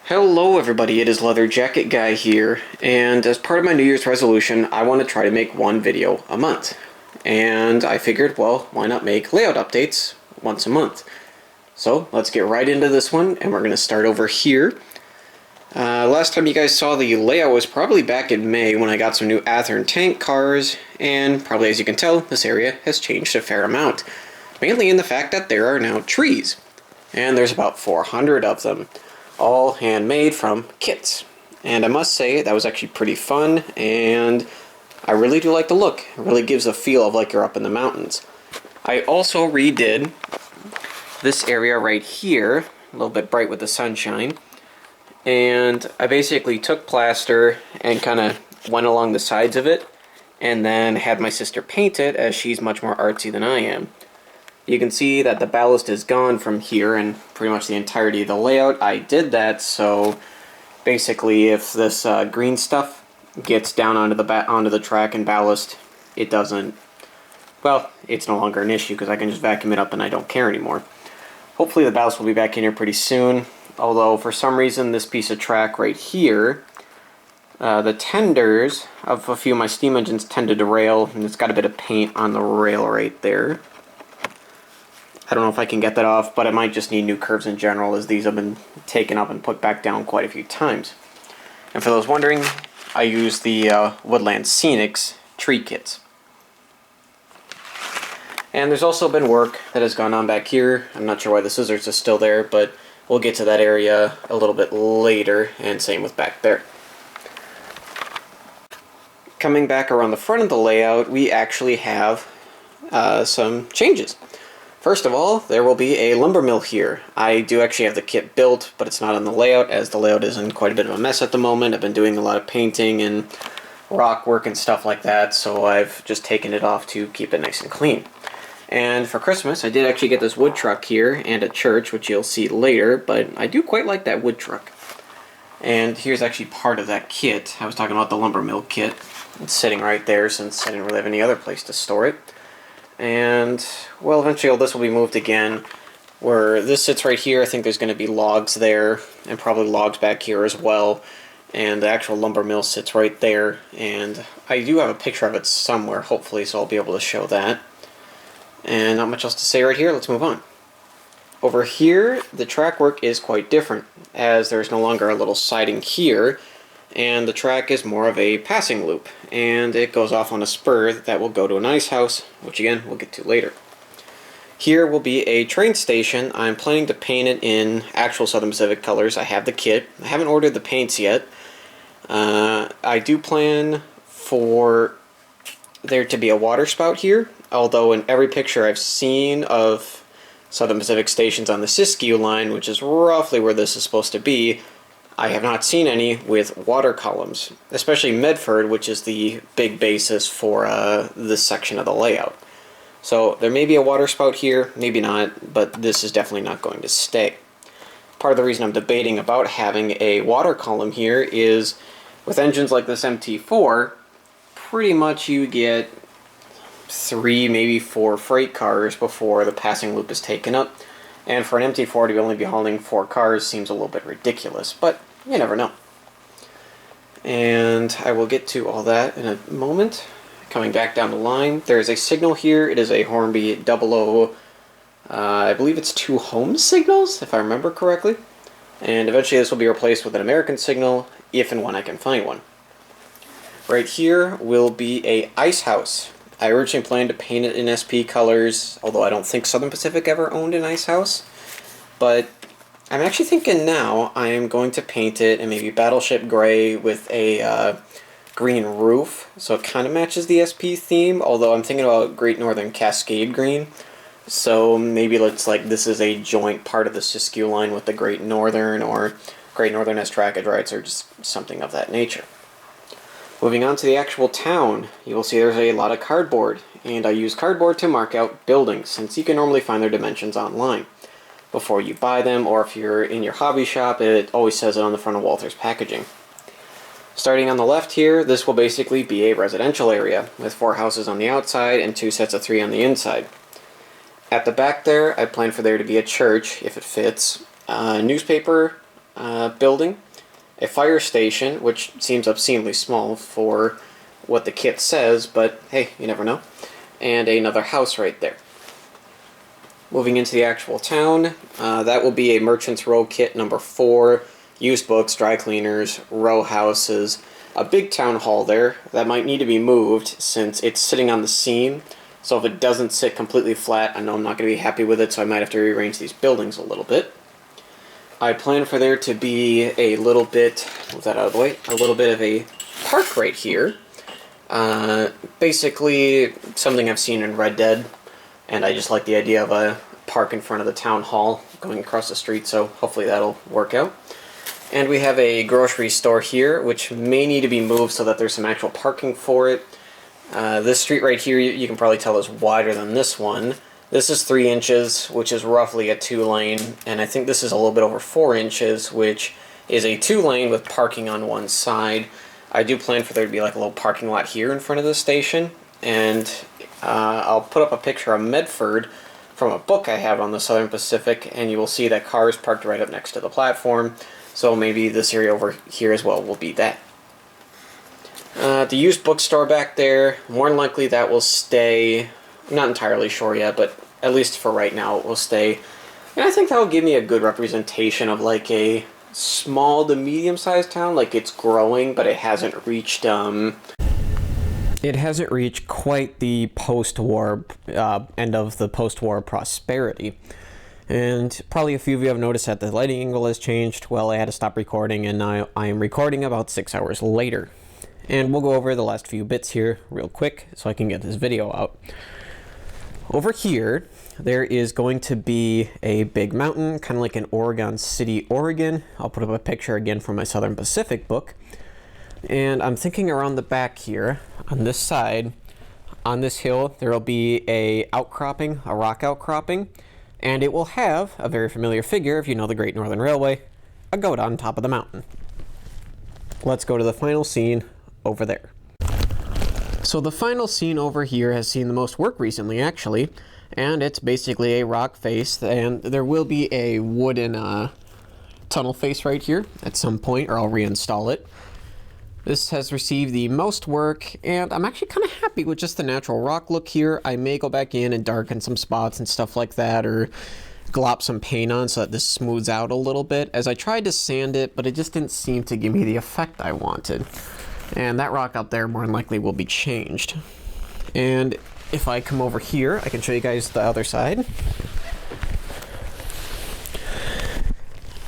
Hello everybody, it is Leather Jacket Guy here, and as part of my New Year's resolution, I want to try to make one video a month. And I figured, well, why not make layout updates once a month? So let's get right into this one, and we're going to start over here. Last time you guys saw the layout was probably back in May when I got some new Athearn tank cars, and probably as you can tell, this area has changed a fair amount. Mainly in the fact that there are now trees, and there's about 400 of them. All handmade from kits. And I must say, that was actually pretty fun, and I really do like the look. It really gives a feel of like you're up in the mountains. I also redid this area right here, a little bit bright with the sunshine, and I basically took plaster and kind of went along the sides of it, and then had my sister paint it, as she's much more artsy than I am. You can see that the ballast is gone from here and pretty much the entirety of the layout. I did that so basically if this green stuff gets down onto the track and ballast, it doesn't, well, it's no longer an issue because I can just vacuum it up and I don't care anymore. Hopefully the ballast will be back in here pretty soon, although for some reason this piece of track right here, the tenders of a few of my steam engines tend to derail, and it's got a bit of paint on the rail right there. I don't know if I can get that off, but I might just need new curves in general, as these have been taken up and put back down quite a few times. And for those wondering, I use the Woodland Scenics tree kits. And there's also been work that has gone on back here. I'm not sure why the scissors are still there, but we'll get to that area a little bit later, and same with back there. Coming back around the front of the layout, we actually have some changes. First of all, there will be a lumber mill here. I do actually have the kit built, but it's not on the layout, as the layout is in quite a bit of a mess at the moment. I've been doing a lot of painting and rock work and stuff like that, so I've just taken it off to keep it nice and clean. And for Christmas, I did actually get this wood truck here, and a church, which you'll see later, but I do quite like that wood truck. And here's actually part of that kit. I was talking about the lumber mill kit. It's sitting right there since I didn't really have any other place to store it. And, well, eventually all this will be moved again. Where this sits right here, I think there's going to be logs there, and probably logs back here as well. And the actual lumber mill sits right there, and I do have a picture of it somewhere, hopefully, so I'll be able to show that. And not much else to say right here, let's move on. Over here, the track work is quite different, as there's no longer a little siding here, and the track is more of a passing loop, and it goes off on a spur that will go to an ice house, which again we'll get to later. Here will be a train station. I'm planning to paint it in actual Southern Pacific colors. I have the kit. I haven't ordered the paints yet. I do plan for there to be a water spout here, although in every picture I've seen of Southern Pacific stations on the Siskiyou line, which is roughly where this is supposed to be, I have not seen any with water columns, especially Medford, which is the big basis for this section of the layout. So there may be a water spout here, maybe not, but this is definitely not going to stay. Part of the reason I'm debating about having a water column here is with engines like this MT4, pretty much you get 3, maybe 4 freight cars before the passing loop is taken up. And for an MT4 to only be hauling 4 cars seems a little bit ridiculous, but you never know. And I will get to all that in a moment. Coming back down the line, there's a signal here. It is a Hornby 00, I believe it's 2 home signals, if I remember correctly. And eventually this will be replaced with an American signal, if and when I can find one. Right here will be a ice house. I originally planned to paint it in SP colors, although I don't think Southern Pacific ever owned an ice house. But I'm actually thinking now I am going to paint it in maybe Battleship Gray with a green roof, so it kind of matches the SP theme, although I'm thinking about Great Northern Cascade Green. So maybe it's like this is a joint part of the Siskiyou line with the Great Northern, or Great Northern has trackage rights, or just something of that nature. Moving on to the actual town, you will see there's a lot of cardboard, and I use cardboard to mark out buildings, since you can normally find their dimensions online before you buy them, or if you're in your hobby shop, it always says it on the front of Walther's packaging. Starting on the left here, this will basically be a residential area, with 4 houses on the outside and 2 sets of 3 on the inside. At the back there, I plan for there to be a church, if it fits, a newspaper, building, a fire station, which seems obscenely small for what the kit says, but hey, you never know, and another house right there. Moving into the actual town, that will be a Merchant's Row kit number 4, used books, dry cleaners, row houses, a big town hall there that might need to be moved since it's sitting on the seam, so if it doesn't sit completely flat, I know I'm not going to be happy with it, so I might have to rearrange these buildings a little bit. I plan for there to be a little bit, move that out of the way, a little bit of a park right here. Basically something I've seen in Red Dead, and I just like the idea of a park in front of the town hall going across the street, so hopefully that'll work out. And we have a grocery store here, which may need to be moved so that there's some actual parking for it. This street right here, you can probably tell is wider than this one. This is 3 inches, which is roughly a 2-lane, and I think this is a little bit over 4 inches, which is a 2-lane with parking on one side. I do plan for there to be like a little parking lot here in front of the station, and I'll put up a picture of Medford from a book I have on the Southern Pacific, and you will see that cars parked right up next to the platform, so maybe this area over here as well will be that. The used bookstore back there, more than likely that will stay. I'm not entirely sure yet, but at least for right now it will stay. And I think that will give me a good representation of like a small to medium-sized town. Like it's growing, but it hasn't reached quite the post-war end of the post-war prosperity. And probably a few of you have noticed that the lighting angle has changed. Well, I had to stop recording, and now I am recording about 6 hours later. And we'll go over the last few bits here real quick so I can get this video out. Over here, there is going to be a big mountain, kind of like in Oregon City, Oregon. I'll put up a picture again from my Southern Pacific book. And I'm thinking around the back here, on this side, on this hill, there will be a outcropping, a rock outcropping, and it will have a very familiar figure, if you know the Great Northern Railway, a goat on top of the mountain. Let's go to the final scene over there. So the final scene over here has seen the most work recently, actually, and it's basically a rock face, and there will be a wooden tunnel face right here at some point, or I'll reinstall it. This has received the most work, and I'm actually kind of happy with just the natural rock look here. I may go back in and darken some spots and stuff like that, or glop some paint on so that this smooths out a little bit, as I tried to sand it, but it just didn't seem to give me the effect I wanted. And that rock out there more than likely will be changed. And if I come over here, I can show you guys the other side.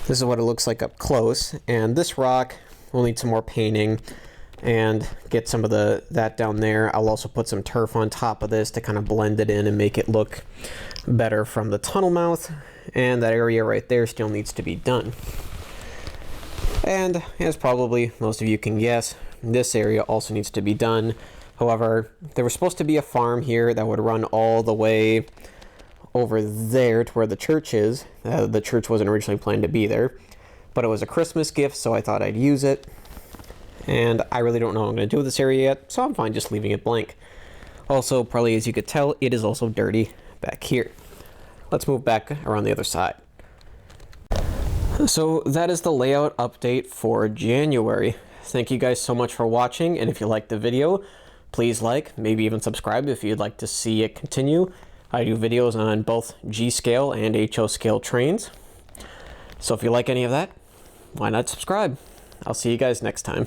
This is what it looks like up close, and this rock will need some more painting and get some of that down there. I'll also put some turf on top of this to kind of blend it in and make it look better from the tunnel mouth, and that area right there still needs to be done. And as probably most of you can guess, this area also needs to be done. However, there was supposed to be a farm here that would run all the way over there to where the church is. The church wasn't originally planned to be there, but it was a Christmas gift, so I thought I'd use it. And I really don't know what I'm going to do with this area yet, so I'm fine just leaving it blank. Also, probably as you could tell, it is also dirty back here. Let's move back around the other side. So that is the layout update for January. Thank you guys so much for watching, and if you liked the video, please like, maybe even subscribe if you'd like to see it continue. I do videos on both G-scale and HO scale trains. So if you like any of that, why not subscribe? I'll see you guys next time.